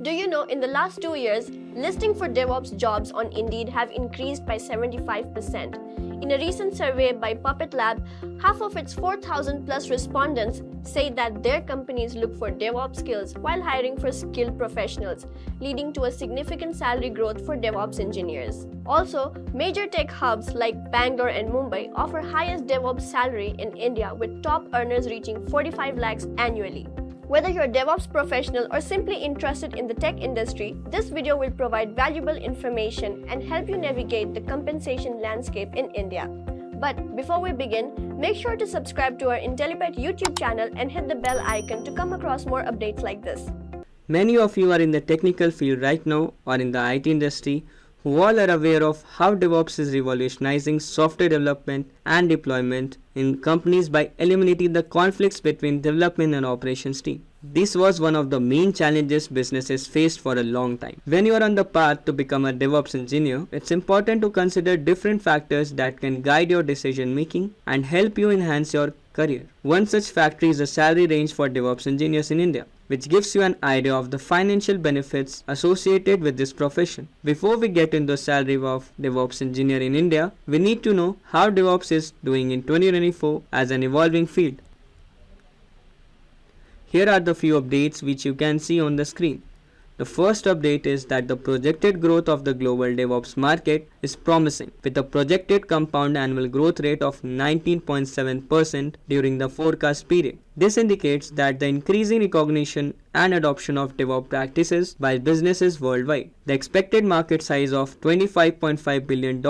Do you know in the last 2 years, listing for DevOps jobs on Indeed have increased by 75%. In a recent survey by Puppet Lab, half of its 4,000 plus respondents say that their companies look for DevOps skills while hiring for skilled professionals, leading to a significant salary growth for DevOps engineers. Also, major tech hubs like Bangalore and Mumbai offer highest DevOps salary in India, with top earners reaching 45 lakhs annually. Whether you're a DevOps professional or simply interested in the tech industry, this video will provide valuable information and help you navigate the compensation landscape in India. But before we begin, make sure to subscribe to our Intellipaat YouTube channel and hit the bell icon to come across more updates like this. Many of you are in the technical field right now or in the IT industry who all are aware of how DevOps is revolutionizing software development and deployment in companies by eliminating the conflicts between development and operations team. This was one of the main challenges businesses faced for a long time. When you are on the path to become a DevOps engineer, it's important to consider different factors that can guide your decision making and help you enhance your career. One such factor is the salary range for DevOps engineers in India, which gives you an idea of the financial benefits associated with this profession. Before we get into the salary of DevOps engineer in India, we need to know how DevOps is doing in 2024 as an evolving field. Here are the few updates which you can see on the screen. The first update is that the projected growth of the global DevOps market is promising, with a projected compound annual growth rate of 19.7% during the forecast period. This indicates that the increasing recognition and adoption of DevOps practices by businesses worldwide. The expected market size of $25.5 billion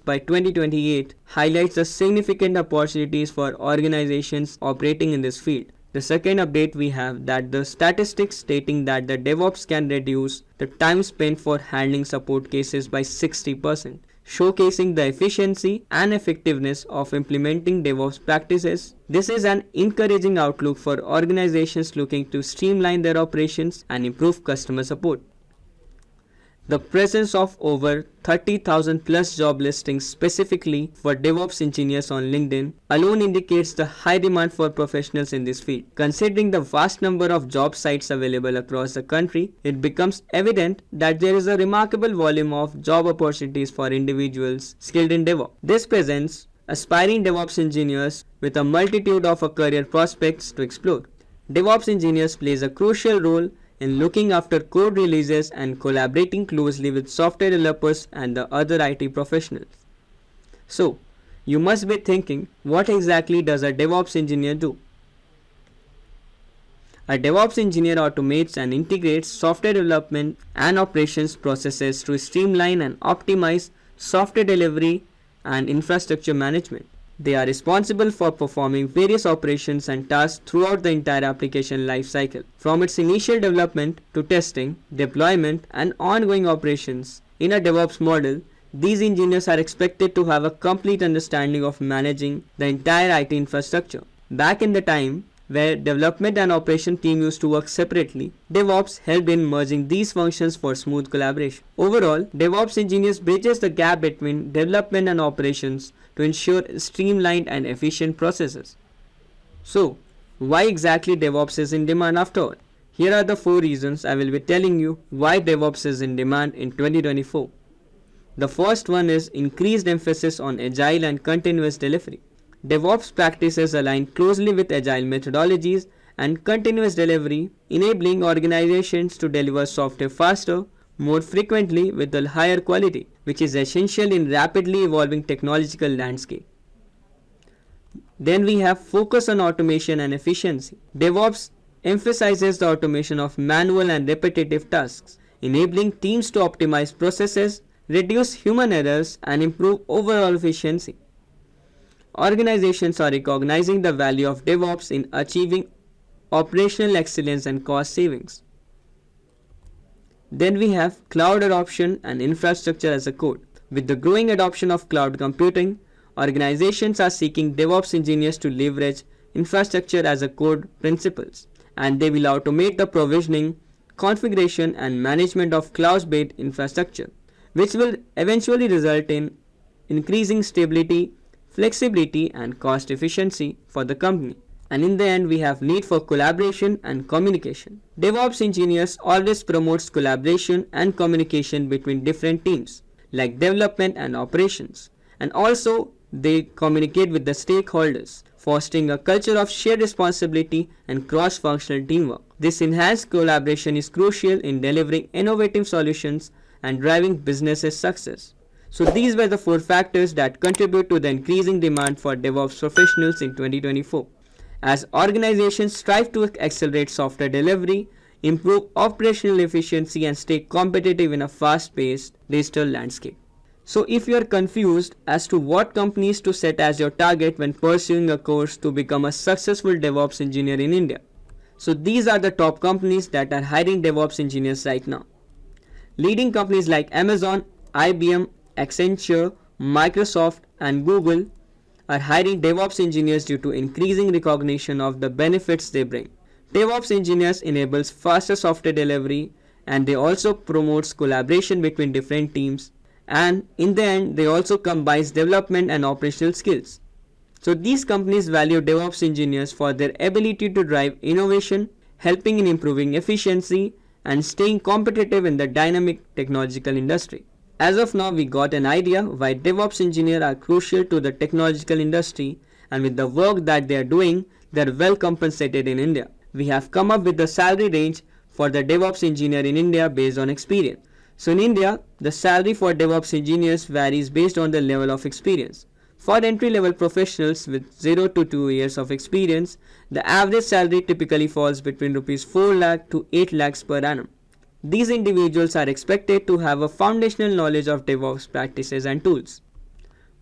by 2028 highlights the significant opportunities for organizations operating in this field. The second update we have that the statistics stating that the DevOps can reduce the time spent for handling support cases by 60%, showcasing the efficiency and effectiveness of implementing DevOps practices. This is an encouraging outlook for organizations looking to streamline their operations and improve customer support. The presence of over 30,000 plus job listings specifically for DevOps engineers on LinkedIn alone indicates the high demand for professionals in this field. Considering the vast number of job sites available across the country, it becomes evident that there is a remarkable volume of job opportunities for individuals skilled in DevOps. This presents aspiring DevOps engineers with a multitude of career prospects to explore. DevOps engineers plays a crucial role in looking after code releases and collaborating closely with software developers and the other IT professionals. So, you must be thinking, what exactly does a DevOps engineer do? A DevOps engineer automates and integrates software development and operations processes to streamline and optimize software delivery and infrastructure management. They are responsible for performing various operations and tasks throughout the entire application lifecycle, from its initial development to testing, deployment, and ongoing operations. In a DevOps model, these engineers are expected to have a complete understanding of managing the entire IT infrastructure. Back in the time where development and operation team used to work separately, DevOps helped in merging these functions for smooth collaboration. Overall, DevOps engineers bridges the gap between development and operations to ensure streamlined and efficient processes. So, why exactly DevOps is in demand after all? Here are the 4 reasons I will be telling you why DevOps is in demand in 2024. The first one is increased emphasis on agile and continuous delivery. DevOps practices align closely with agile methodologies and continuous delivery, enabling organizations to deliver software faster, more frequently with a higher quality, which is essential in rapidly evolving technological landscape. Then we have focus on automation and efficiency. DevOps emphasizes the automation of manual and repetitive tasks, enabling teams to optimize processes, reduce human errors, and improve overall efficiency. Organizations are recognizing the value of DevOps in achieving operational excellence and cost savings. Then we have cloud adoption and infrastructure as a code. With the growing adoption of cloud computing, organizations are seeking DevOps engineers to leverage infrastructure as a code principles, and they will automate the provisioning, configuration, and management of cloud-based infrastructure, which will eventually result in increasing stability, flexibility, and cost efficiency for the company. And in the end, we have need for collaboration and communication. DevOps engineers always promotes collaboration and communication between different teams, like development and operations. And also, they communicate with the stakeholders, fostering a culture of shared responsibility and cross-functional teamwork. This enhanced collaboration is crucial in delivering innovative solutions and driving business success. So these were the 4 factors that contribute to the increasing demand for DevOps professionals in 2024. As organizations strive to accelerate software delivery, improve operational efficiency, and stay competitive in a fast-paced digital landscape. So if you are confused as to what companies to set as your target when pursuing a course to become a successful DevOps engineer in India, so these are the top companies that are hiring DevOps engineers right now. Leading companies like Amazon, IBM, Accenture, Microsoft, and Google are hiring DevOps engineers due to increasing recognition of the benefits they bring. DevOps engineers enables faster software delivery, and they also promotes collaboration between different teams, and in the end they also combines development and operational skills. So these companies value DevOps engineers for their ability to drive innovation, helping in improving efficiency and staying competitive in the dynamic technological industry. As of now, we got an idea why DevOps engineers are crucial to the technological industry, and with the work that they are doing, they are well compensated in India. We have come up with the salary range for the DevOps engineer in India based on experience. So in India, the salary for DevOps engineers varies based on the level of experience. For entry-level professionals with 0 to 2 years of experience, the average salary typically falls between Rs 4 lakh to 8 lakhs per annum. These individuals are expected to have a foundational knowledge of DevOps practices and tools.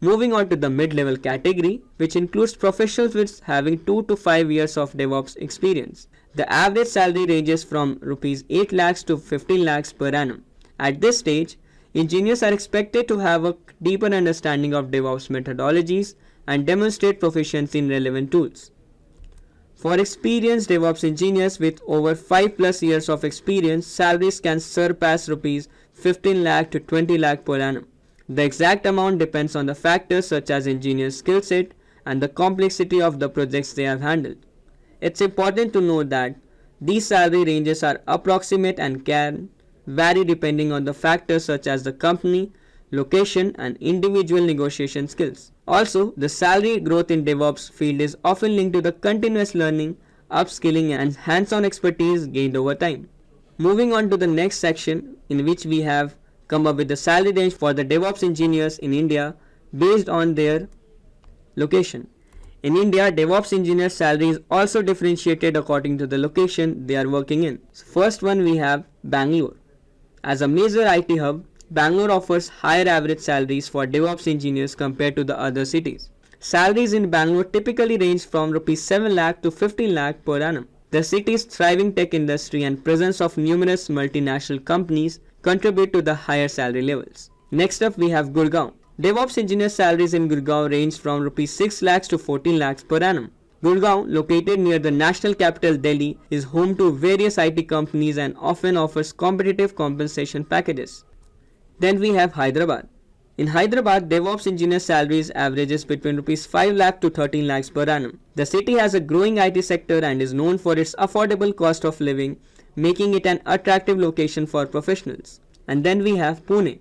Moving on to the mid-level category, which includes professionals with having 2 to 5 years of DevOps experience. The average salary ranges from Rs 8 lakhs to 15 lakhs per annum. At this stage, engineers are expected to have a deeper understanding of DevOps methodologies and demonstrate proficiency in relevant tools. For experienced DevOps engineers with over 5+ years of experience, salaries can surpass Rs 15 lakh to 20 lakh per annum. The exact amount depends on the factors such as engineer's skill set and the complexity of the projects they have handled. It's important to note that these salary ranges are approximate and can vary depending on the factors such as the company, location, and individual negotiation skills. Also, the salary growth in DevOps field is often linked to the continuous learning, upskilling, and hands-on expertise gained over time. Moving on to the next section, in which we have come up with the salary range for the DevOps engineers in India based on their location. In India, DevOps engineers' salary is also differentiated according to the location they are working in. So first one we have Bangalore. As a major IT hub, Bangalore offers higher average salaries for DevOps engineers compared to the other cities. Salaries in Bangalore typically range from Rs 7 lakh to 15 lakh per annum. The city's thriving tech industry and presence of numerous multinational companies contribute to the higher salary levels. Next up we have Gurgaon. DevOps engineer salaries in Gurgaon range from Rs 6 lakhs to 14 lakhs per annum. Gurgaon, located near the national capital Delhi, is home to various IT companies and often offers competitive compensation packages. Then we have Hyderabad. In Hyderabad, DevOps engineer salaries averages between Rs 5 lakh to 13 lakhs per annum. The city has a growing IT sector and is known for its affordable cost of living, making it an attractive location for professionals. And then we have Pune.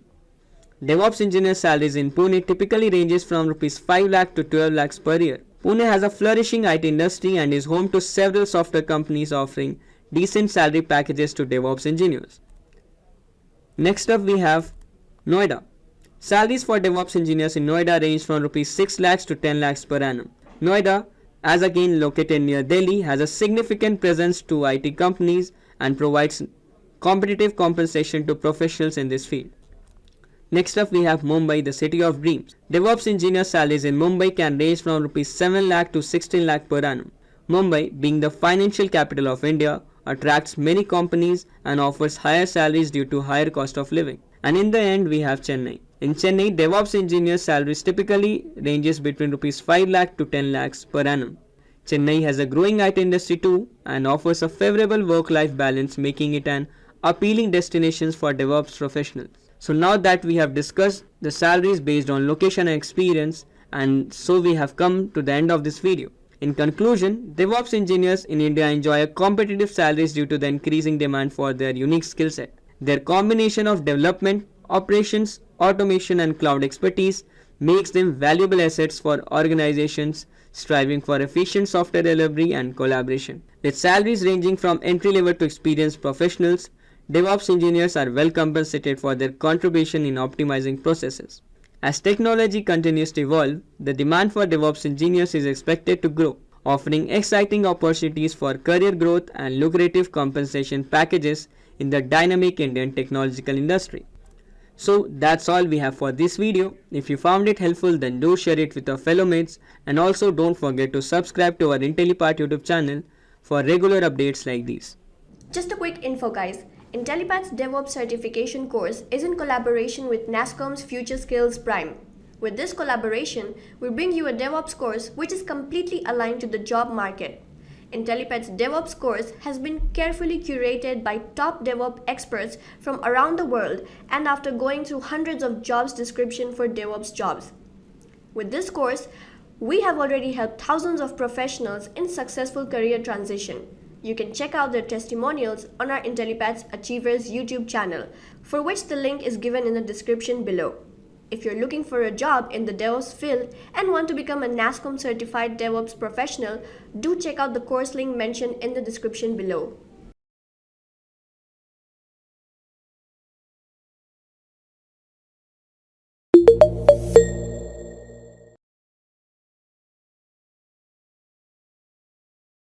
DevOps engineer salaries in Pune typically ranges from Rs 5 lakh to 12 lakhs per year. Pune has a flourishing IT industry and is home to several software companies offering decent salary packages to DevOps engineers. Next up we have Noida. Salaries for DevOps engineers in Noida range from Rs 6 lakhs to 10 lakhs per annum. Noida, as again located near Delhi, has a significant presence to IT companies and provides competitive compensation to professionals in this field. Next up we have Mumbai, the city of dreams. DevOps engineer salaries in Mumbai can range from Rs 7 lakh to 16 lakh per annum. Mumbai, being the financial capital of India, attracts many companies and offers higher salaries due to higher cost of living. And in the end we have Chennai. In Chennai, DevOps engineer salaries typically ranges between Rs 5 lakh to 10 lakhs per annum. Chennai has a growing IT industry too and offers a favorable work-life balance, making it an appealing destination for DevOps professionals. So now that we have discussed the salaries based on location and experience, and so we have come to the end of this video. In conclusion, DevOps engineers in India enjoy a competitive salaries due to the increasing demand for their unique skill set. Their combination of development, operations, automation, and cloud expertise makes them valuable assets for organizations striving for efficient software delivery and collaboration. With salaries ranging from entry level to experienced professionals, DevOps engineers are well compensated for their contribution in optimizing processes. As technology continues to evolve, the demand for DevOps engineers is expected to grow, offering exciting opportunities for career growth and lucrative compensation packages in the dynamic Indian technological industry. So that's all we have for this video. If you found it helpful, then do share it with your fellow mates, and also don't forget to subscribe to our Intellipaat YouTube channel for regular updates like these. Just a quick info, guys. Intellipaat's DevOps certification course is in collaboration with NASSCOM's Future Skills Prime. With this collaboration, we bring you a DevOps course which is completely aligned to the job market. Intellipaat's DevOps course has been carefully curated by top DevOps experts from around the world, and after going through hundreds of jobs description for DevOps jobs. With this course, we have already helped thousands of professionals in successful career transition. You can check out their testimonials on our Intellipaat's Achievers YouTube channel, for which the link is given in the description below. If you're looking for a job in the DevOps field and want to become a NASSCOM certified DevOps professional, do check out the course link mentioned in the description below.